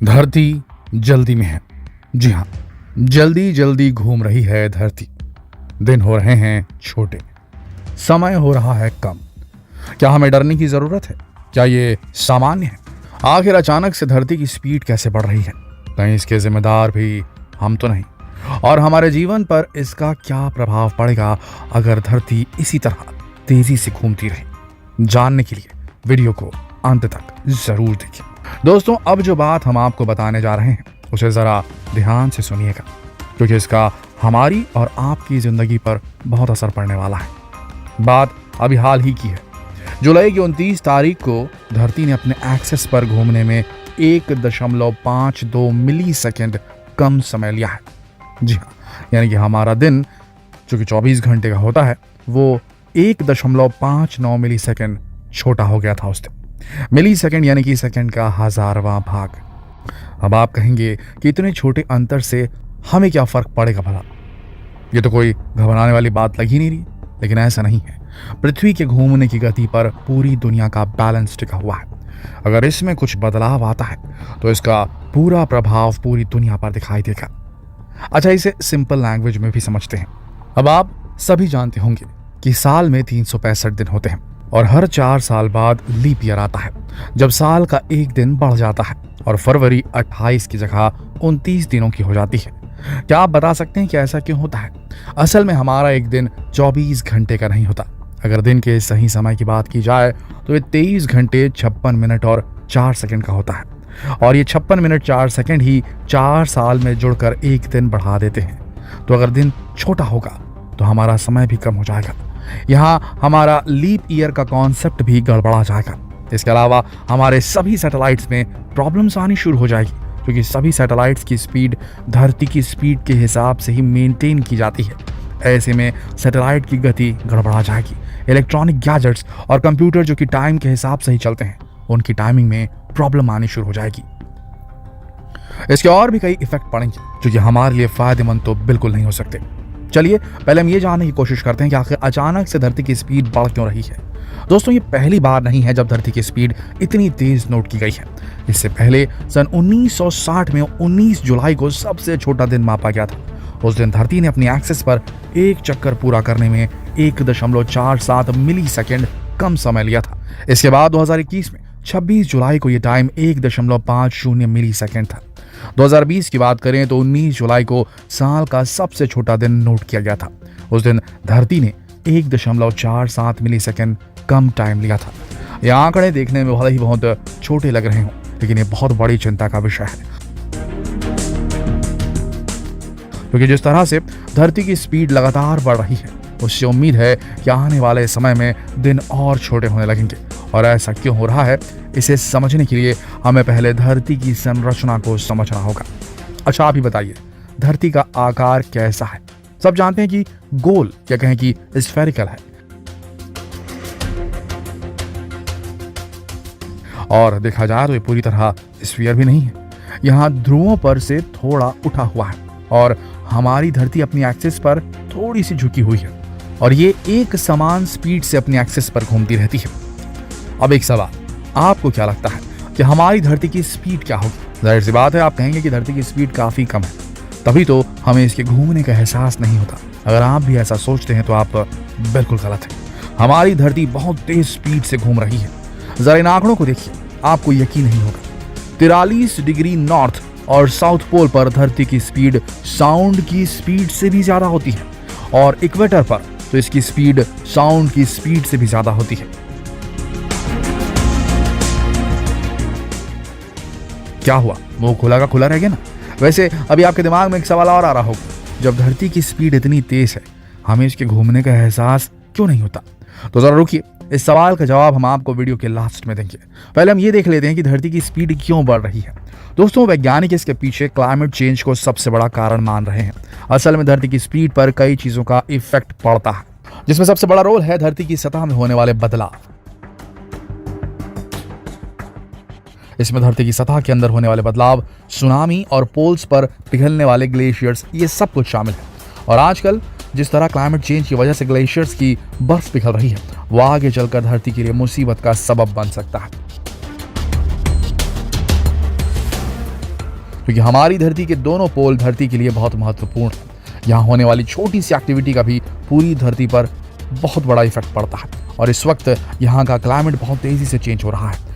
धरती जल्दी में है। जी हाँ, जल्दी जल्दी घूम रही है धरती। दिन हो रहे हैं छोटे, समय हो रहा है कम। क्या हमें डरने की जरूरत है? क्या ये सामान्य है? आखिर अचानक से धरती की स्पीड कैसे बढ़ रही है? कहीं इसके जिम्मेदार भी हम तो नहीं? और हमारे जीवन पर इसका क्या प्रभाव पड़ेगा अगर धरती इसी तरह तेजी से घूमती रहे? जानने के लिए वीडियो को अंत तक जरूर देखिए। दोस्तों, अब जो बात हम आपको बताने जा रहे हैं उसे जरा ध्यान से सुनिएगा, क्योंकि इसका हमारी और आपकी जिंदगी पर बहुत असर पड़ने वाला है। बात अभी हाल ही की है। जुलाई की 29 तारीख को धरती ने अपने एक्सिस पर घूमने में 1.52 मिली सेकेंड कम समय लिया है। जी हाँ, यानी कि हमारा दिन जो कि 24 घंटे का होता है वो 1.59 मिली सेकेंड छोटा हो गया था उस दिन। मिली सेकेंड यानी कि सेकेंड का 1000वां भाग। अब आप कहेंगे कि इतने छोटे अंतर से हमें क्या फर्क पड़ेगा भला? ये तो कोई घबराने वाली बात लग ही नहीं रही। लेकिन ऐसा नहीं है। पृथ्वी के घूमने की गति पर पूरी दुनिया का बैलेंस टिका हुआ है। अगर इसमें कुछ बदलाव आता है तो इसका पूरा प्रभाव पूरी दुनिया पर दिखाई देगा। अच्छा, इसे सिंपल लैंग्वेज में भी समझते हैं। अब आप सभी जानते होंगे कि साल में 365 दिन होते हैं और हर 4 साल बाद लीप ईयर आता है, जब साल का एक दिन बढ़ जाता है और फरवरी 28 की जगह 29 दिनों की हो जाती है। क्या आप बता सकते हैं कि ऐसा क्यों होता है? असल में हमारा एक दिन 24 घंटे का नहीं होता। अगर दिन के सही समय की बात की जाए तो ये 23 घंटे 56 मिनट और 4 सेकंड का होता है। और ये 56 मिनट 4 सेकंड ही 4 साल में जुड़कर एक दिन बढ़ा देते हैं। तो अगर दिन छोटा होगा तो हमारा समय भी कम हो जाएगा। यहाँ हमारा लीप ईयर का कॉन्सेप्ट भी गड़बड़ा जाएगा। इसके अलावा हमारे सभी सैटेलाइट्स में प्रॉब्लम्स आनी शुरू हो जाएगी, क्योंकि सभी सैटेलाइट्स की स्पीड धरती की स्पीड के हिसाब से ही मेंटेन की जाती है। ऐसे में सैटेलाइट की गति गड़बड़ा जाएगी। इलेक्ट्रॉनिक गैजेट्स और कंप्यूटर जो कि टाइम के हिसाब से ही चलते हैं, उनकी टाइमिंग में प्रॉब्लम आनी शुरू हो जाएगी। इसके और भी कई इफेक्ट पड़ेंगे जो कि हमारे लिए फायदेमंद तो बिल्कुल नहीं हो सकते। चलिए पहले हम ये जानने की कोशिश करते हैं कि आखिर अचानक से धरती की स्पीड बढ़ क्यों रही है। दोस्तों, ये पहली बार नहीं है जब धरती की स्पीड इतनी तेज नोट की गई है। इससे पहले सन 1960 में 19 जुलाई को सबसे छोटा दिन मापा गया था। उस दिन धरती ने अपनी एक्सिस पर एक चक्कर पूरा करने में 1.47 मिली सेकेंड कम समय लिया था। इसके बाद 2021 में 26 जुलाई को यह टाइम 1.50 मिली सेकेंड था। 2020 की बात करें तो 19 जुलाई को साल का सबसे छोटा दिन नोट किया गया था। उस दिन धरती ने 1.47 मिली सेकेंड कम टाइम लिया था। ये आंकड़े देखने में भले ही बहुत छोटे लग रहे हों, लेकिन ये बहुत बड़ी चिंता का विषय है, क्योंकि जिस तरह से धरती की स्पीड लगातार बढ़ रही है उससे उम्मीद है कि आने वाले समय में दिन और छोटे होने लगेंगे। और ऐसा क्यों हो रहा है, इसे समझने के लिए हमें पहले धरती की संरचना को समझना होगा। अच्छा, आप ही बताइए, धरती का आकार कैसा है? सब जानते हैं कि गोल या कहें कि स्फेरिकल है, और देखा जाए तो ये पूरी तरह स्फीयर भी नहीं है। यहाँ ध्रुवों पर से थोड़ा उठा हुआ है और हमारी धरती अपनी एक्सिस पर थोड़ी सी झुकी हुई है और ये एक समान स्पीड से अपनी एक्सिस पर घूमती रहती है। अब एक सवाल, आपको क्या लगता है कि हमारी धरती की स्पीड क्या होगी? जाहिर सी बात है, आप कहेंगे कि धरती की स्पीड काफी कम है, तभी तो हमें इसके घूमने का एहसास नहीं होता। अगर आप भी ऐसा सोचते हैं तो आप बिल्कुल गलत हैं। हमारी धरती बहुत तेज स्पीड से घूम रही है। जरा इन आंकड़ों को देखिए, आपको यकीन नहीं होगा। 43 डिग्री नॉर्थ और साउथ पोल पर धरती की स्पीड साउंड की स्पीड से भी ज्यादा होती है, और इक्वेटर पर तो इसकी स्पीड साउंड की स्पीड से भी ज्यादा होती है। क्या हुआ, मुंह खुला का खुला रह गया ना? वैसे अभी आपके दिमाग में एक सवाल और आ रहा होगा, जब धरती की स्पीड इतनी तेज है हमें इसके घूमने का एहसास क्यों नहीं होता? तो जरा रुकिए, इस सवाल का जवाब हम आपको वीडियो के लास्ट में देंगे। पहले हम ये देख लेते हैं कि धरती की स्पीड क्यों बढ़ रही है। दोस्तों, वैज्ञानिक इसके पीछे क्लाइमेट चेंज को सबसे बड़ा कारण मान रहे हैं। असल में धरती की स्पीड पर कई चीजों का इफेक्ट पड़ता है, जिसमें सबसे बड़ा रोल है धरती की सतह में होने वाले बदलाव। इसमें धरती की सतह के अंदर होने वाले बदलाव, सुनामी और पोल्स पर पिघलने वाले ग्लेशियर्स, ये सब कुछ शामिल है। और आजकल जिस तरह क्लाइमेट चेंज की वजह से ग्लेशियर्स की बर्फ पिघल रही है, वह आगे चलकर धरती के लिए मुसीबत का सबब बन सकता है। क्योंकि हमारी धरती के दोनों पोल धरती के लिए बहुत महत्वपूर्ण है। यहाँ होने वाली छोटी सी एक्टिविटी का भी पूरी धरती पर बहुत बड़ा इफेक्ट पड़ता है और इस वक्त यहाँ का क्लाइमेट बहुत तेजी से चेंज हो रहा है।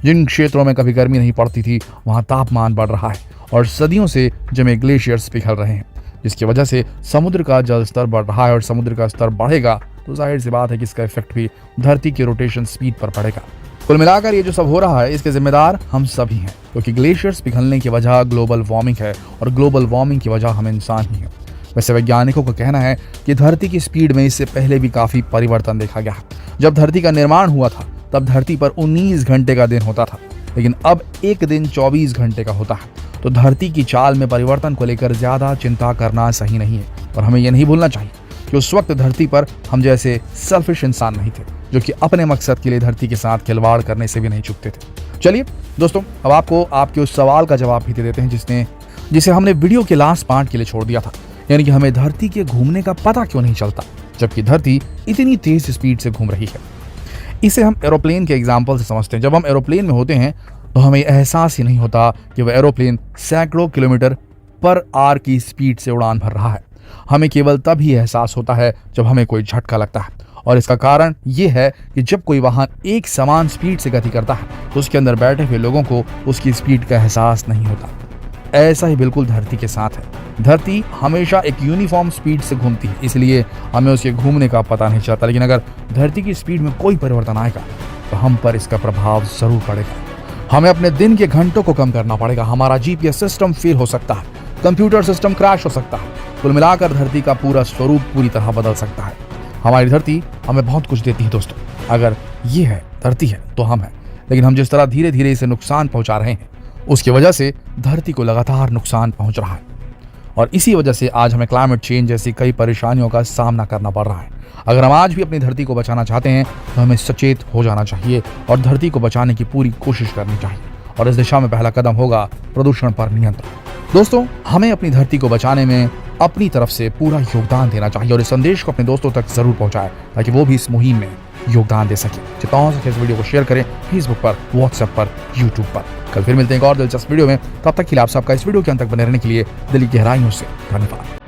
जिन क्षेत्रों में कभी गर्मी नहीं पड़ती थी वहां तापमान बढ़ रहा है और सदियों से जमे ग्लेशियर्स पिघल रहे हैं, जिसकी वजह से समुद्र का जल स्तर बढ़ रहा है और समुद्र का स्तर बढ़ेगा तो जाहिर सी बात है कि इसका इफेक्ट भी धरती के रोटेशन स्पीड पर पड़ेगा। कुल मिलाकर ये जो सब हो रहा है इसके जिम्मेदार हम सभी हैं, क्योंकि ग्लेशियर्स पिघलने की वजह ग्लोबल वार्मिंग है और ग्लोबल वार्मिंग की वजह हम इंसान ही हैं। वैसे वैज्ञानिकों का कहना है कि धरती की स्पीड में इससे पहले भी काफी परिवर्तन देखा गया है। जब धरती का निर्माण हुआ था तब धरती पर 19 घंटे का दिन होता था, लेकिन अब एक दिन 24 घंटे का होता है। तो धरती की चाल में परिवर्तन को लेकर ज्यादा चिंता करना सही नहीं है और हमें यह नहीं भूलना चाहिए कि उस वक्त धरती पर हम जैसे सेल्फिश इंसान नहीं थे जो कि अपने मकसद के लिए धरती के साथ खिलवाड़ करने से भी नहीं चूकते थे। चलिए दोस्तों, अब आपको आपके उस सवाल का जवाब भी दे देते हैं जिसे हमने वीडियो के लास्ट पार्ट के लिए छोड़ दिया था, यानी कि हमें धरती के घूमने का पता क्यों नहीं चलता जबकि धरती इतनी तेज स्पीड से घूम रही है। इसे हम एरोप्लेन के एग्जाम्पल से समझते हैं। जब हम एरोप्लेन में होते हैं तो हमें एहसास ही नहीं होता कि वह एरोप्लेन सैकड़ों किलोमीटर पर आवर की स्पीड से उड़ान भर रहा है। हमें केवल तब ही एहसास होता है जब हमें कोई झटका लगता है और इसका कारण ये है कि जब कोई वाहन एक समान स्पीड से गति करता है तो उसके अंदर बैठे हुए लोगों को उसकी स्पीड का एहसास नहीं होता। ऐसा ही बिल्कुल धरती के साथ है। धरती हमेशा एक यूनिफॉर्म स्पीड से घूमती है, इसलिए हमें उसके घूमने का पता नहीं चलता। लेकिन अगर धरती की स्पीड में कोई परिवर्तन आएगा तो हम पर इसका प्रभाव जरूर पड़ेगा। हमें अपने दिन के घंटों को कम करना पड़ेगा, हमारा जीपीएस सिस्टम फेल हो सकता है, कंप्यूटर सिस्टम क्रैश हो सकता है। कुल मिलाकर धरती का पूरा स्वरूप पूरी तरह बदल सकता है। हमारी धरती हमें बहुत कुछ देती है दोस्तों। अगर ये है धरती है तो हम हैं, लेकिन हम जिस तरह धीरे धीरे इसे नुकसान पहुंचा रहे हैं उसकी वजह से धरती को लगातार नुकसान पहुंच रहा है और इसी वजह से आज हमें क्लाइमेट चेंज जैसी कई परेशानियों का सामना करना पड़ रहा है। अगर हम आज भी अपनी धरती को बचाना चाहते हैं तो हमें सचेत हो जाना चाहिए और धरती को बचाने की पूरी कोशिश करनी चाहिए और इस दिशा में पहला कदम होगा प्रदूषण पर नियंत्रण। दोस्तों, हमें अपनी धरती को बचाने में अपनी तरफ से पूरा योगदान देना चाहिए और इस संदेश को अपने दोस्तों तक जरूर पहुंचाएं ताकि वो भी इस मुहिम में योगदान दे सके। जितना हो सके इस वीडियो को शेयर करें फेसबुक पर, व्हाट्सएप पर, यूट्यूब पर। कल फिर मिलते हैं एक और दिलचस्प वीडियो में। तब तक के लिए आप सबका इस वीडियो के अंत तक बने रहने के लिए दिल की गहराइयों से धन्यवाद।